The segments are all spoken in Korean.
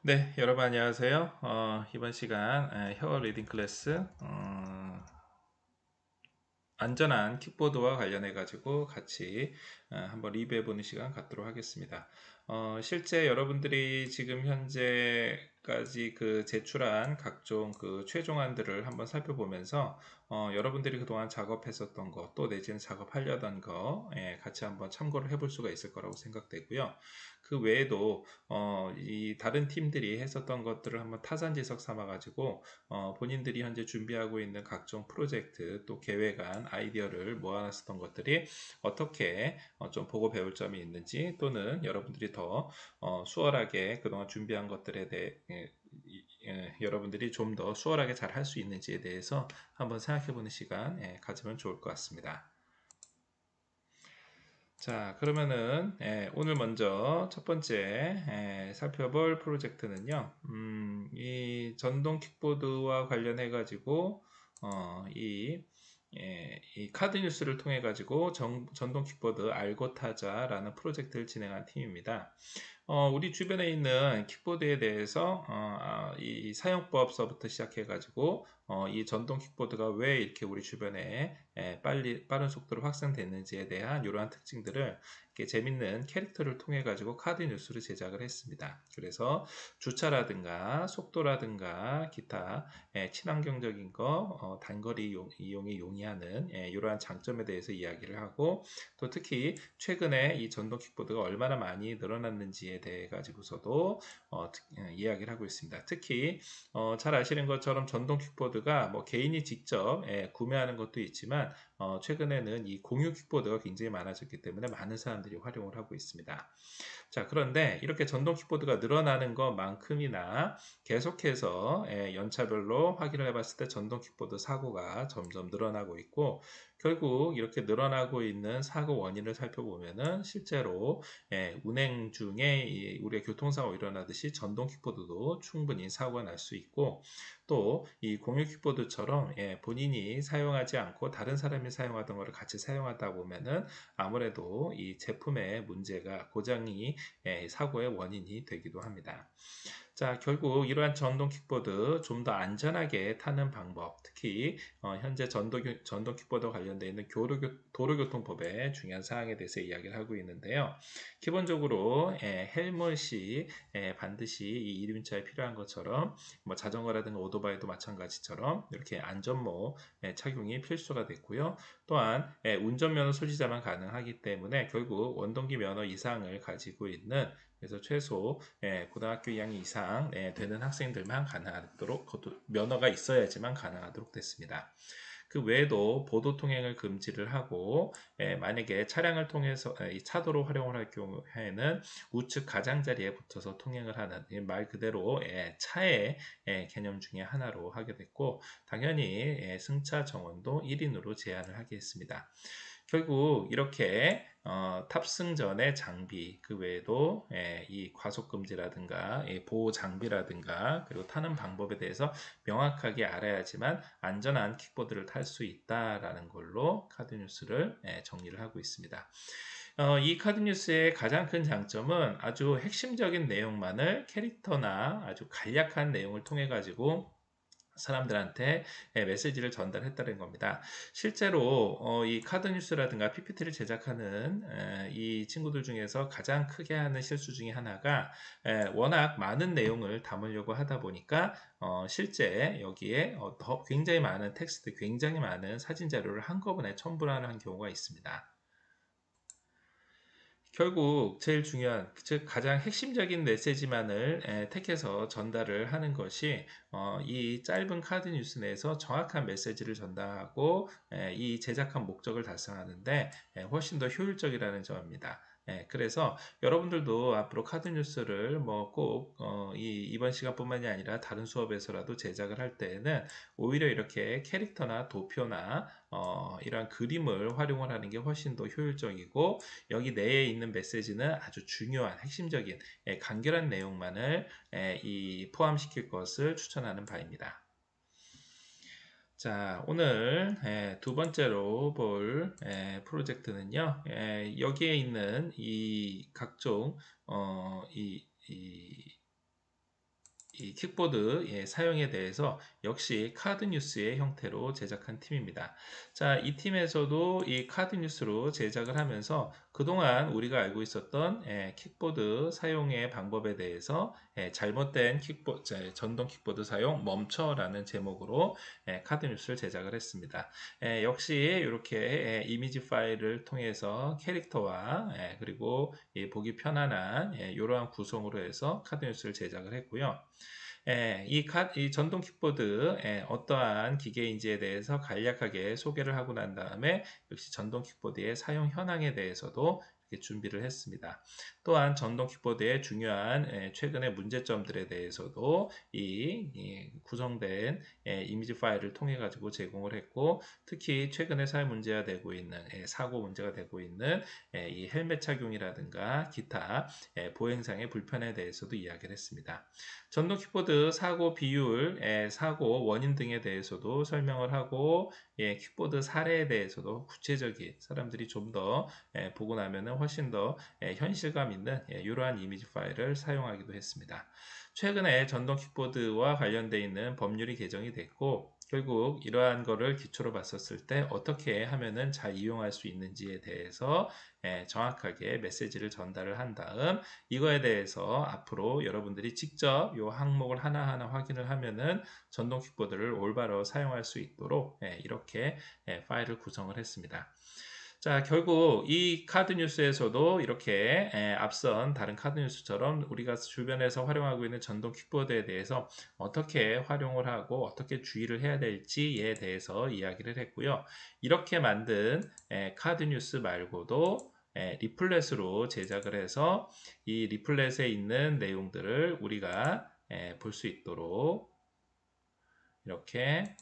네, 여러분 안녕하세요. 이번 시간 혀어 리딩 클래스 안전한 킥보드와 관련해 가지고 같이 한번 리뷰해 보는 시간 갖도록 하겠습니다. 실제 여러분들이 지금 현재까지 그 제출한 각종 그 최종안들을 한번 살펴보면서 여러분들이 그동안 작업했었던 것, 또 내지는 작업하려던 거 같이 한번 참고를 해볼 수가 있을 거라고 생각되고요. 그 외에도 이 다른 팀들이 했었던 것들을 한번 타산지석 삼아 가지고 본인들이 현재 준비하고 있는 각종 프로젝트 또 계획안 아이디어를 모아놨었던 것들이 어떻게 좀 보고 배울 점이 있는지, 또는 여러분들이 더 수월하게 그동안 준비한 것들에 대해 여러분들이 좀 더 수월하게 잘 할 수 있는지에 대해서 한번 생각해 보는 시간 가지면 좋을 것 같습니다. 자, 그러면은 오늘 먼저 첫 번째 살펴볼 프로젝트는요. 이 전동 킥보드와 관련해 가지고 이 카드 뉴스를 통해 가지고 전동 킥보드 알고 타자라는 프로젝트를 진행한 팀입니다. 우리 주변에 있는 킥보드에 대해서 이 사용법서부터 시작해가지고 이 전동 킥보드가 왜 이렇게 우리 주변에 빠른 속도로 확산됐는지에 대한 이러한 특징들을 이렇게 재밌는 캐릭터를 통해 가지고 카드 뉴스를 제작을 했습니다. 그래서 주차라든가 속도라든가 기타 친환경적인 거, 단거리 이용이 용이하는 이러한 장점에 대해서 이야기를 하고, 또 특히 최근에 이 전동 킥보드가 얼마나 많이 늘어났는지에 대해 가지고서도 이야기를 하고 있습니다. 특히 잘 아시는 것처럼 전동 킥보드가 뭐 개인이 직접 구매하는 것도 있지만 최근에는 이 공유 킥보드가 굉장히 많아졌기 때문에 많은 사람들이 활용을 하고 있습니다. 자, 그런데 이렇게 전동 킥보드가 늘어나는 것만큼이나 계속해서 연차별로 확인을 해봤을 때 전동 킥보드 사고가 점점 늘어나고 있고, 결국 이렇게 늘어나고 있는 사고 원인을 살펴보면은 실제로 운행 중에 우리가 교통사고가 일어나듯이 전동 킥보드도 충분히 사고가 날 수 있고, 또 이 공유 킥보드처럼 본인이 사용하지 않고 다른 사람이 사용하던 것을 같이 사용하다 보면은 아무래도 이 제품의 문제가 고장이 사고의 원인이 되기도 합니다. 자, 결국 이러한 전동 킥보드 좀 더 안전하게 타는 방법, 특히 현재 전동 킥보드와 관련되어 있는 도로교통법의 중요한 사항에 대해서 이야기를 하고 있는데요. 기본적으로 헬멧이 반드시 이 이륜차에 필요한 것처럼, 뭐 자전거라든가 오토바이도 마찬가지처럼 이렇게 안전모 착용이 필수가 됐고요. 또한 운전면허 소지자만 가능하기 때문에 결국 원동기 면허 이상을 가지고 있는, 그래서 최소 고등학교 2학년 이상 되는 학생들만 가능하도록, 그것도 면허가 있어야지만 가능하도록 됐습니다. 그 외에도 보도 통행을 금지를 하고, 만약에 차량을 통해서 이 차도로 활용을 할 경우에는 우측 가장자리에 붙어서 통행을 하는, 말 그대로 차의 개념 중에 하나로 하게 됐고, 당연히 승차 정원도 1인으로 제한을 하게 했습니다. 결국 이렇게 탑승 전의 장비, 그 외에도 이 과속 금지라든가 보호 장비라든가 그리고 타는 방법에 대해서 명확하게 알아야지만 안전한 킥보드를 탈 수 있다라는 걸로 카드 뉴스를 정리를 하고 있습니다. 이 카드 뉴스의 가장 큰 장점은 아주 핵심적인 내용만을 캐릭터나 아주 간략한 내용을 통해 가지고 사람들한테 메시지를 전달했다는 겁니다. 실제로 이 카드 뉴스라든가 PPT를 제작하는 이 친구들 중에서 가장 크게 하는 실수 중에 하나가 워낙 많은 내용을 담으려고 하다 보니까 실제 여기에 굉장히 많은 텍스트, 굉장히 많은 사진 자료를 한꺼번에 첨부를 하는 경우가 있습니다. 결국 제일 중요한, 즉 가장 핵심적인 메시지만을 택해서 전달을 하는 것이 이 짧은 카드 뉴스 내에서 정확한 메시지를 전달하고 이 제작한 목적을 달성하는데 훨씬 더 효율적이라는 점입니다. 그래서 여러분들도 앞으로 카드 뉴스를 뭐 꼭 이번 시간뿐만이 아니라 다른 수업에서라도 제작을 할 때에는 오히려 이렇게 캐릭터나 도표나 이러한 그림을 활용을 하는 게 훨씬 더 효율적이고, 여기 내에 있는 메시지는 아주 중요한 핵심적인 간결한 내용만을 포함시킬 것을 추천하는 바입니다. 자, 오늘 두 번째로 볼 프로젝트는요, 여기에 있는 이 각종 이 이 킥보드 사용에 대해서 역시 카드 뉴스의 형태로 제작한 팀입니다. 자, 이 팀에서도 이 카드 뉴스로 제작을 하면서 그동안 우리가 알고 있었던 킥보드 사용의 방법에 대해서 잘못된 전동 킥보드 사용 멈춰라는 제목으로 카드 뉴스를 제작을 했습니다. 역시 이렇게 이미지 파일을 통해서 캐릭터와 그리고 보기 편안한 이러한 구성으로 해서 카드 뉴스를 제작을 했고요. 이 전동 킥보드 어떠한 기계인지에 대해서 간략하게 소개를 하고 난 다음에 역시 전동 킥보드의 사용 현황에 대해서도 준비를 했습니다. 또한 전동 킥보드의 중요한 최근의 문제점들에 대해서도 이 구성된 이미지 파일을 통해 가지고 제공을 했고, 특히 최근에 사회 문제가 되고 있는 사고 문제가 되고 있는 이 헬멧 착용이라든가 기타 보행상의 불편에 대해서도 이야기를 했습니다. 전동 킥보드 사고 비율, 사고 원인 등에 대해서도 설명을 하고, 킥보드 사례에 대해서도 구체적인 사람들이 좀 더 보고 나면은 훨씬 더 현실감 있는 이러한 이미지 파일을 사용하기도 했습니다. 최근에 전동 킥보드와 관련되어 있는 법률이 개정이 됐고, 결국 이러한 거를 기초로 봤었을 때 어떻게 하면은 잘 이용할 수 있는지에 대해서 정확하게 메시지를 전달을 한 다음, 이거에 대해서 앞으로 여러분들이 직접 이 항목을 하나하나 확인을 하면은 전동 킥보드를 올바로 사용할 수 있도록 이렇게 파일을 구성을 했습니다. 자, 결국 이 카드 뉴스에서도 이렇게 앞선 다른 카드 뉴스처럼 우리가 주변에서 활용하고 있는 전동 킥보드에 대해서 어떻게 활용을 하고 어떻게 주의를 해야 될지에 대해서 이야기를 했고요. 이렇게 만든 카드 뉴스 말고도 리플렛으로 제작을 해서 이 리플렛에 있는 내용들을 우리가 볼 수 있도록 이렇게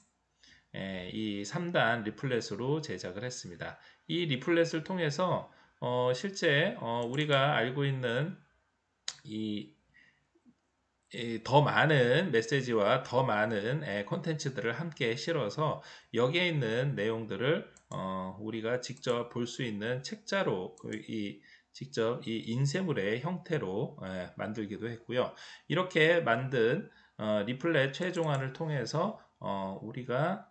이 3단 리플렛으로 제작을 했습니다. 이 리플렛을 통해서 실제 우리가 알고 있는 더 많은 메시지와 더 많은 콘텐츠들을 함께 실어서 여기에 있는 내용들을 우리가 직접 볼 수 있는 책자로 직접 이 인쇄물의 형태로 만들기도 했고요. 이렇게 만든 리플렛 최종안을 통해서 우리가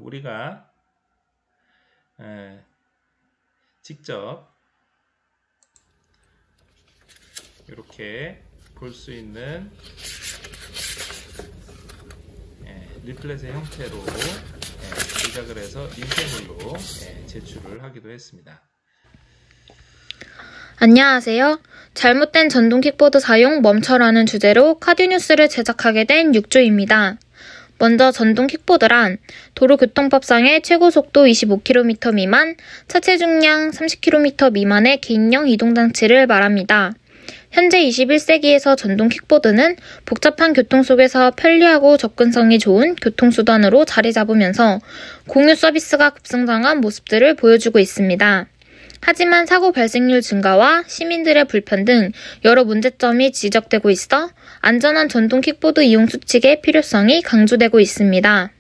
우리가 직접 이렇게 볼 수 있는 리플렛의 형태로 제작을 해서 인쇄물로 제출을 하기도 했습니다. 안녕하세요. 잘못된 전동 킥보드 사용 멈춰라는 주제로 카드 뉴스를 제작하게 된 6조입니다. 먼저 전동 킥보드란 도로교통법상의 최고 속도 25km 미만, 차체 중량 30km 미만의 개인용 이동장치를 말합니다. 현재 21세기에서 전동 킥보드는 복잡한 교통 속에서 편리하고 접근성이 좋은 교통수단으로 자리 잡으면서 공유 서비스가 급성장한 모습들을 보여주고 있습니다. 하지만 사고 발생률 증가와 시민들의 불편 등 여러 문제점이 지적되고 있어 안전한 전동 킥보드 이용 수칙의 필요성이 강조되고 있습니다.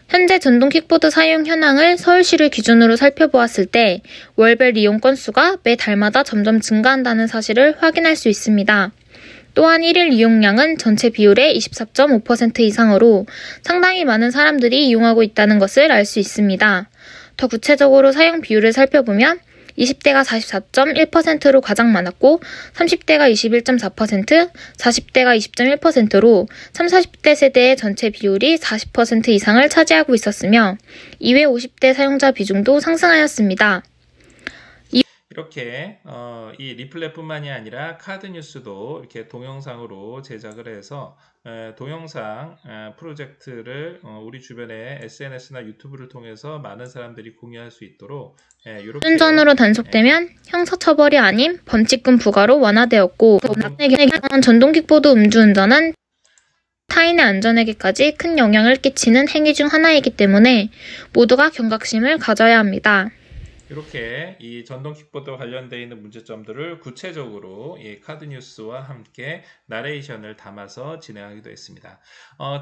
현재 전동 킥보드 사용 현황을 서울시를 기준으로 살펴보았을 때 월별 이용 건수가 매 달마다 점점 증가한다는 사실을 확인할 수 있습니다. 또한 1일 이용량은 전체 비율의 24.5% 이상으로 상당히 많은 사람들이 이용하고 있다는 것을 알 수 있습니다. 더 구체적으로 사용 비율을 살펴보면 20대가 44.1%로 가장 많았고 30대가 21.4%, 40대가 20.1%로 30, 40대 세대의 전체 비율이 40% 이상을 차지하고 있었으며 이외 50대 사용자 비중도 상승하였습니다. 이렇게 이 리플렛뿐만이 아니라 카드 뉴스도 이렇게 동영상으로 제작을 해서 동영상 프로젝트를 우리 주변에 SNS나 유튜브를 통해서 많은 사람들이 공유할 수 있도록 이렇게 운전으로 단속되면 형사처벌이 아닌 범칙금 부과로 완화되었고 전동 킥보드 음주운전은 타인의 안전에게까지 큰 영향을 끼치는 행위 중 하나이기 때문에 모두가 경각심을 가져야 합니다. 이렇게 이 전동 킥보드와 관련되어 있는 문제점들을 구체적으로 이 카드 뉴스와 함께 나레이션을 담아서 진행하기도 했습니다.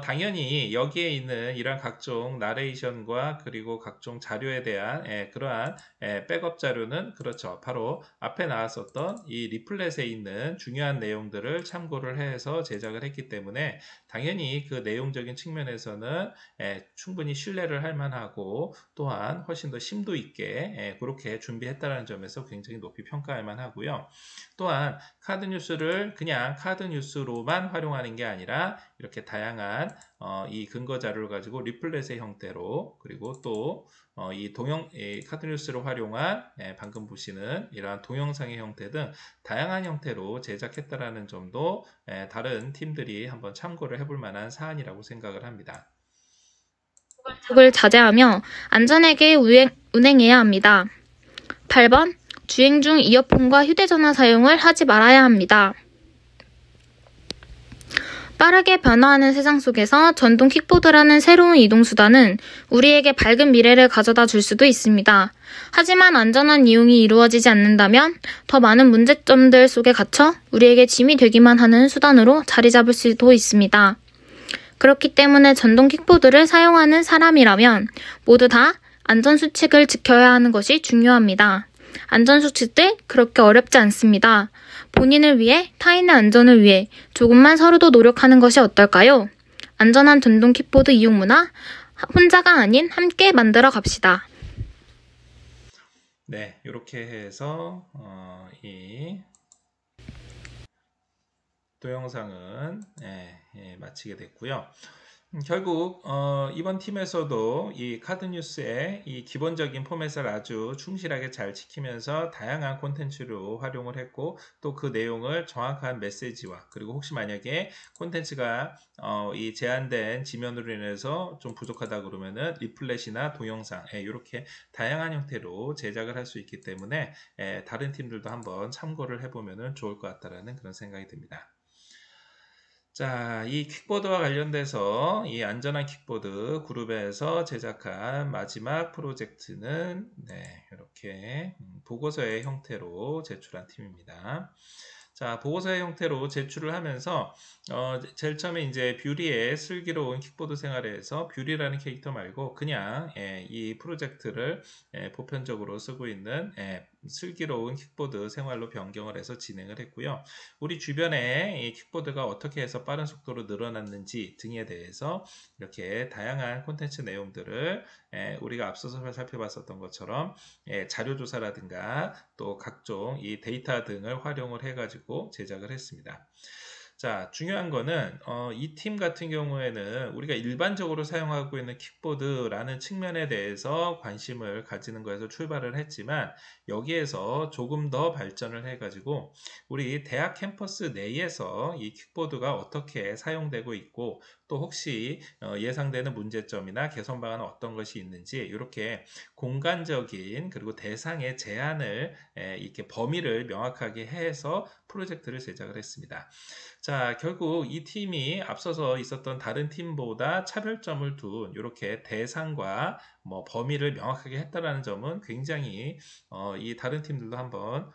당연히 여기에 있는 이러한 각종 나레이션과 그리고 각종 자료에 대한 그러한 백업 자료는 그렇죠. 바로 앞에 나왔었던 이 리플렛에 있는 중요한 내용들을 참고를 해서 제작을 했기 때문에 당연히 그 내용적인 측면에서는 충분히 신뢰를 할 만하고 또한 훨씬 더 심도 있게 그렇게 준비했다는 점에서 굉장히 높이 평가할 만하고요. 또한 카드 뉴스를 그냥 카드 뉴스로만 활용하는 게 아니라 이렇게 다양한 이 근거 자료를 가지고 리플렛의 형태로 그리고 또 이 카드 뉴스를 활용한 방금 보시는 이러한 동영상의 형태 등 다양한 형태로 제작했다라는 점도 다른 팀들이 한번 참고를 해볼 만한 사안이라고 생각을 합니다. 을 자제하며 안전하게 운행해야 합니다. 8번. 주행 중 이어폰과 휴대전화 사용을 하지 말아야 합니다. 빠르게 변화하는 세상 속에서 전동 킥보드라는 새로운 이동수단은 우리에게 밝은 미래를 가져다 줄 수도 있습니다. 하지만 안전한 이용이 이루어지지 않는다면 더 많은 문제점들 속에 갇혀 우리에게 짐이 되기만 하는 수단으로 자리 잡을 수도 있습니다. 그렇기 때문에 전동 킥보드를 사용하는 사람이라면 모두 다 안전수칙을 지켜야 하는 것이 중요합니다. 안전수칙들 그렇게 어렵지 않습니다. 본인을 위해 타인의 안전을 위해 조금만 서로도 노력하는 것이 어떨까요? 안전한 전동 킥보드 이용 문화 혼자가 아닌 함께 만들어 갑시다. 네, 이렇게 해서 이 동영상은 마치게 됐고요. 결국 이번 팀에서도 이 카드 뉴스의 이 기본적인 포맷을 아주 충실하게 잘 지키면서 다양한 콘텐츠로 활용을 했고 또 그 내용을 정확한 메시지와 그리고 혹시 만약에 콘텐츠가 이 제한된 지면으로 인해서 좀 부족하다 그러면은 리플렛이나 동영상 이렇게 다양한 형태로 제작을 할 수 있기 때문에 다른 팀들도 한번 참고를 해보면 좋을 것 같다라는 그런 생각이 듭니다. 자, 이 킥보드와 관련돼서 이 안전한 킥보드 그룹에서 제작한 마지막 프로젝트는 이렇게 보고서의 형태로 제출한 팀입니다. 자, 보고서의 형태로 제출을 하면서 제일 처음에 이제 뷰리의 슬기로운 킥보드 생활에서 뷰리라는 캐릭터 말고 그냥 이 프로젝트를 보편적으로 쓰고 있는 슬기로운 킥보드 생활로 변경을 해서 진행을 했고요. 우리 주변에 이 킥보드가 어떻게 해서 빠른 속도로 늘어났는지 등에 대해서 이렇게 다양한 콘텐츠 내용들을 우리가 앞서서 살펴봤었던 것처럼 자료조사라든가 또 각종 이 데이터 등을 활용을 해가지고 제작을 했습니다. 자, 중요한 거는 이 팀 같은 경우에는 우리가 일반적으로 사용하고 있는 킥보드라는 측면에 대해서 관심을 가지는 거에서 출발을 했지만 여기에서 조금 더 발전을 해가지고 우리 대학 캠퍼스 내에서 이 킥보드가 어떻게 사용되고 있고 또 혹시 예상되는 문제점이나 개선 방안은 어떤 것이 있는지 이렇게 공간적인 그리고 대상의 제한을 이렇게 범위를 명확하게 해서 프로젝트를 제작을 했습니다. 자, 결국 이 팀이 앞서서 있었던 다른 팀보다 차별점을 둔 이렇게 대상과 범위를 명확하게 했다라는 점은 굉장히 이 다른 팀들도 한번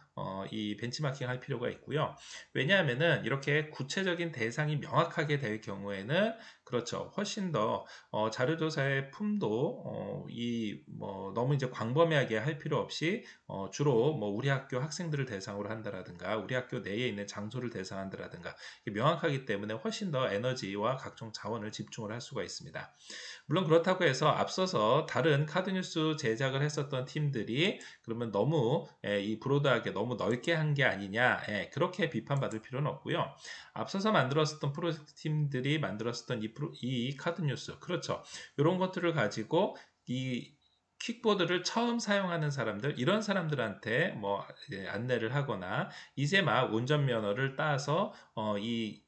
이 벤치마킹 할 필요가 있고요. 왜냐하면은 이렇게 구체적인 대상이 명확하게 될 경우에는 그렇죠. 훨씬 더 자료조사의 품도 너무 이제 광범위하게 할 필요 없이 주로 우리 학교 학생들을 대상으로 한다라든가 우리 학교 내에 있는 장소를 대상한다라든가 명확하기 때문에 훨씬 더 에너지와 각종 자원을 집중을 할 수가 있습니다. 물론 그렇다고 해서 앞서서 다른 카드뉴스 제작을 했었던 팀들이 그러면 너무 이 브로드하게 너무 넓게 한 게 아니냐 그렇게 비판받을 필요는 없고요. 앞서서 만들었었던 프로젝트 팀들이 만들었었던 이 카드뉴스 그렇죠. 이런 것들을 가지고 이 킥보드를 처음 사용하는 사람들 이런 사람들한테 안내를 하거나 이제 막 운전면허를 따서 이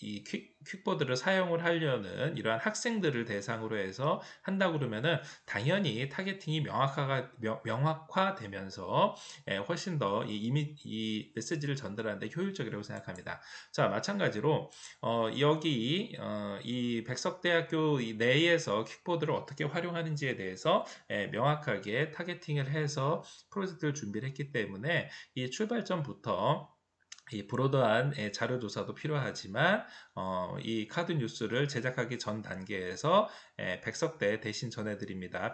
이 퀵보드를 사용을 하려는 이러한 학생들을 대상으로 해서 한다고 그러면은 당연히 타겟팅이 명확화되면서 훨씬 더 이 메시지를 전달하는데 효율적이라고 생각합니다. 자, 마찬가지로 여기 이 백석대학교 내에서 퀵보드를 어떻게 활용하는지에 대해서 명확하게 타겟팅을 해서 프로젝트를 준비를 했기 때문에 이 출발점부터 이 브로드한 자료 조사도 필요하지만 이 카드 뉴스를 제작하기 전 단계에서 백석대 대신 전해드립니다.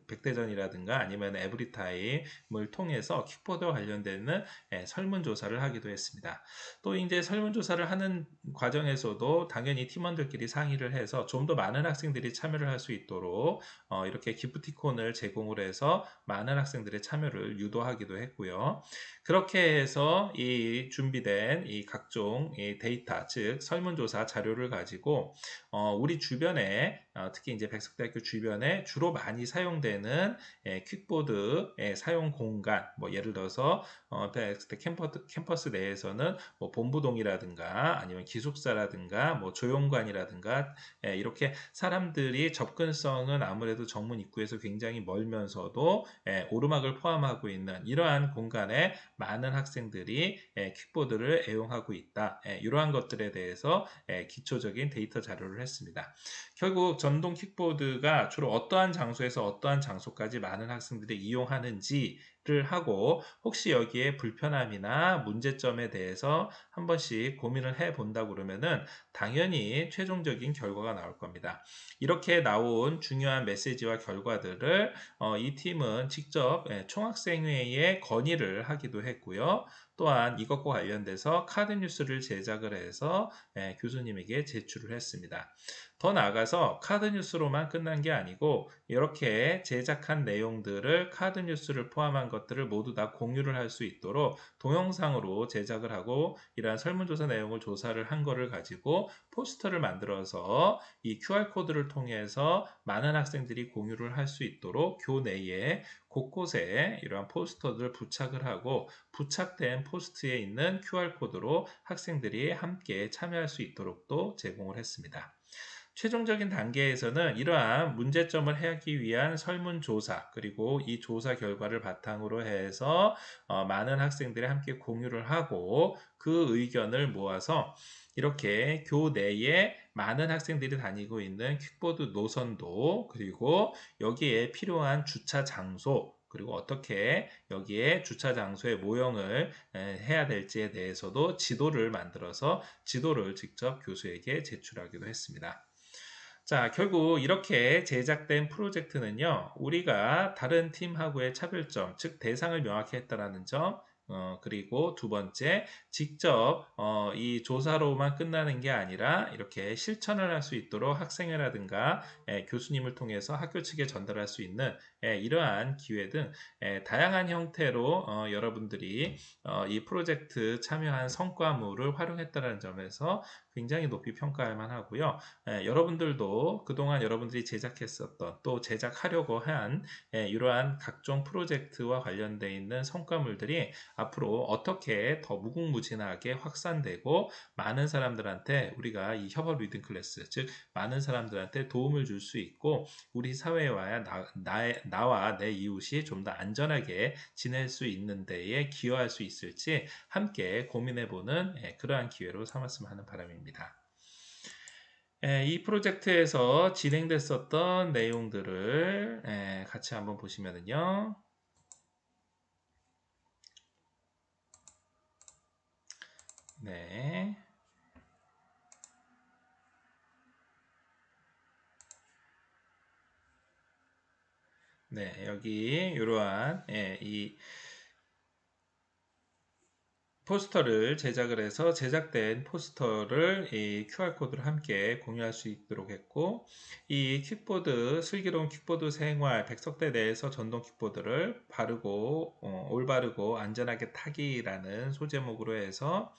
백대전이라든가 아니면 에브리타임을 통해서 킥보드와 관련되는 설문조사를 하기도 했습니다. 또 이제 설문조사를 하는 과정에서도 당연히 팀원들끼리 상의를 해서 좀 더 많은 학생들이 참여를 할 수 있도록 이렇게 기프티콘을 제공을 해서 많은 학생들의 참여를 유도하기도 했고요. 그렇게 해서 이 준비된 이 각종 이 데이터, 즉 설문조사 자료를 가지고 우리 주변에 특히 이제 백석대학교 주변에 주로 많이 사용되는 퀵보드 사용 공간, 뭐 예를 들어서 백석대 캠퍼스 내에서는 뭐 본부동이라든가 아니면 기숙사라든가 뭐 조용관이라든가 이렇게 사람들이 접근성은 아무래도 정문 입구에서 굉장히 멀면서도 오르막을 포함하고 있는 이러한 공간에 많은 학생들이 퀵보드를 애용하고 있다. 이러한 것들에 대해서 기초적인 데이터 자료를 했습니다. 결국 전동 킥보드가 주로 어떠한 장소에서 어떠한 장소까지 많은 학생들이 이용하는지를 하고 혹시 여기에 불편함이나 문제점에 대해서 한 번씩 고민을 해 본다고 그러면은 당연히 최종적인 결과가 나올 겁니다. 이렇게 나온 중요한 메시지와 결과들을 이 팀은 직접 총학생회에 건의를 하기도 했고요. 또한 이것과 관련돼서 카드 뉴스를 제작을 해서 교수님에게 제출을 했습니다. 더 나아가서 카드 뉴스로만 끝난 게 아니고 이렇게 제작한 내용들을 카드 뉴스를 포함한 것들을 모두 다 공유를 할 수 있도록 동영상으로 제작을 하고 이러한 설문조사 내용을 조사를 한 거를 가지고 포스터를 만들어서 이 QR코드를 통해서 많은 학생들이 공유를 할 수 있도록 교내에 곳곳에 이러한 포스터들을 부착을 하고 부착된 포스트에 있는 QR코드로 학생들이 함께 참여할 수 있도록도 제공을 했습니다. 최종적인 단계에서는 이러한 문제점을 해결하기 위한 설문조사 그리고 이 조사 결과를 바탕으로 해서 많은 학생들이 함께 공유를 하고 그 의견을 모아서 이렇게 교내에 많은 학생들이 다니고 있는 퀵보드 노선도 그리고 여기에 필요한 주차 장소 그리고 어떻게 여기에 주차 장소의 모형을 해야 될지에 대해서도 지도를 만들어서 지도를 직접 교수에게 제출하기도 했습니다. 자, 결국 이렇게 제작된 프로젝트는요, 우리가 다른 팀하고의 차별점, 즉 대상을 명확히 했다라는 점, 그리고 두 번째, 직접 이 조사로만 끝나는 게 아니라 이렇게 실천을 할 수 있도록 학생회라든가 교수님을 통해서 학교 측에 전달할 수 있는 이러한 기회 등 다양한 형태로 여러분들이 이 프로젝트 참여한 성과물을 활용했다는 점에서 굉장히 높이 평가할 만하고요. 여러분들도 그동안 여러분들이 제작했었던 또 제작하려고 한 이러한 각종 프로젝트와 관련되어 있는 성과물들이 앞으로 어떻게 더 무궁무진하게 확산되고 많은 사람들한테 우리가 이 협업 리딩 클래스, 즉 많은 사람들한테 도움을 줄 수 있고 우리 사회와 나와 내 이웃이 좀 더 안전하게 지낼 수 있는 데에 기여할 수 있을지 함께 고민해보는 그러한 기회로 삼았으면 하는 바람입니다. 이 프로젝트에서 진행됐었던 내용들을 같이 한번 보시면은요. 네. 네, 여기 이러한 이 포스터를 제작을 해서 제작된 포스터를 이 QR코드를 함께 공유할 수 있도록 했고 이 킥보드, 슬기로운 킥보드 생활 백석대 내에서 전동 킥보드를 바르고 올바르고 안전하게 타기라는 소제목으로 해서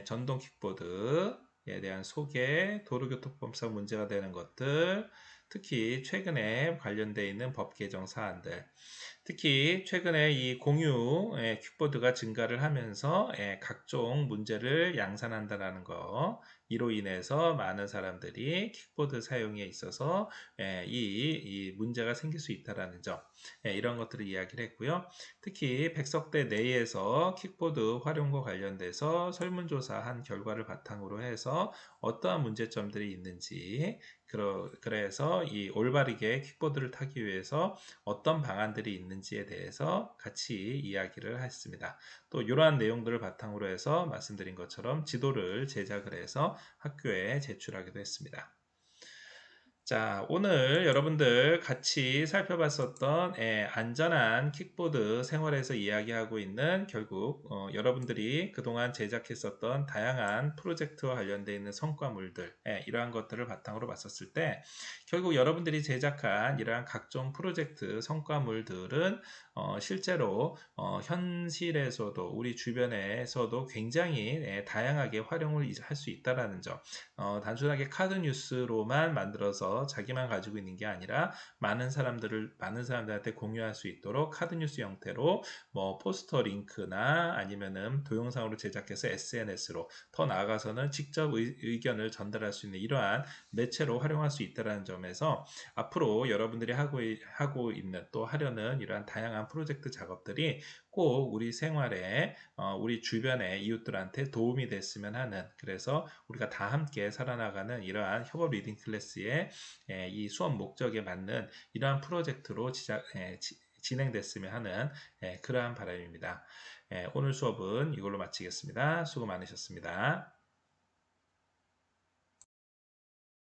전동 킥보드에 대한 소개, 도로교통법상 문제가 되는 것들, 특히 최근에 관련되어 있는 법 개정 사안들, 특히 최근에 이 공유 킥보드가 증가를 하면서 각종 문제를 양산한다는 거, 이로 인해서 많은 사람들이 킥보드 사용에 있어서 이 문제가 생길 수 있다는 점, 이런 것들을 이야기를 했고요. 특히 백석대 내에서 킥보드 활용과 관련돼서 설문조사한 결과를 바탕으로 해서 어떠한 문제점들이 있는지, 그래서 이 올바르게 킥보드를 타기 위해서 어떤 방안들이 있는지에 대해서 같이 이야기를 했습니다. 또 이러한 내용들을 바탕으로 해서 말씀드린 것처럼 지도를 제작을 해서 학교에 제출하기도 했습니다. 자, 오늘 여러분들 같이 살펴봤었던 안전한 킥보드 생활에서 이야기하고 있는 결국 여러분들이 그동안 제작했었던 다양한 프로젝트와 관련되어 있는 성과물들, 이러한 것들을 바탕으로 봤었을 때 결국 여러분들이 제작한 이러한 각종 프로젝트 성과물들은 실제로 현실에서도 우리 주변에서도 굉장히 굉장히 활용을 할 수 있다는 점, 단순하게 카드 뉴스로만 만들어서 자기만 가지고 있는 게 아니라 많은 사람들한테 공유할 수 있도록 카드 뉴스 형태로 뭐 포스터 링크나 아니면은 동영상으로 제작해서 SNS로, 더 나아가서는 직접 의견을 전달할 수 있는 이러한 매체로 활용할 수 있다는 점에서 앞으로 여러분들이 하고 있는 또 하려는 이러한 다양한 프로젝트 작업들이 꼭 우리 생활에 우리 주변의 이웃들한테 도움이 됐으면 하는, 그래서 우리가 다 함께 살아나가는 이러한 협업 리딩 클래스의 이 수업 목적에 맞는 이러한 프로젝트로 진행됐으면 하는 그러한 바람입니다. 오늘 수업은 이걸로 마치겠습니다. 수고 많으셨습니다.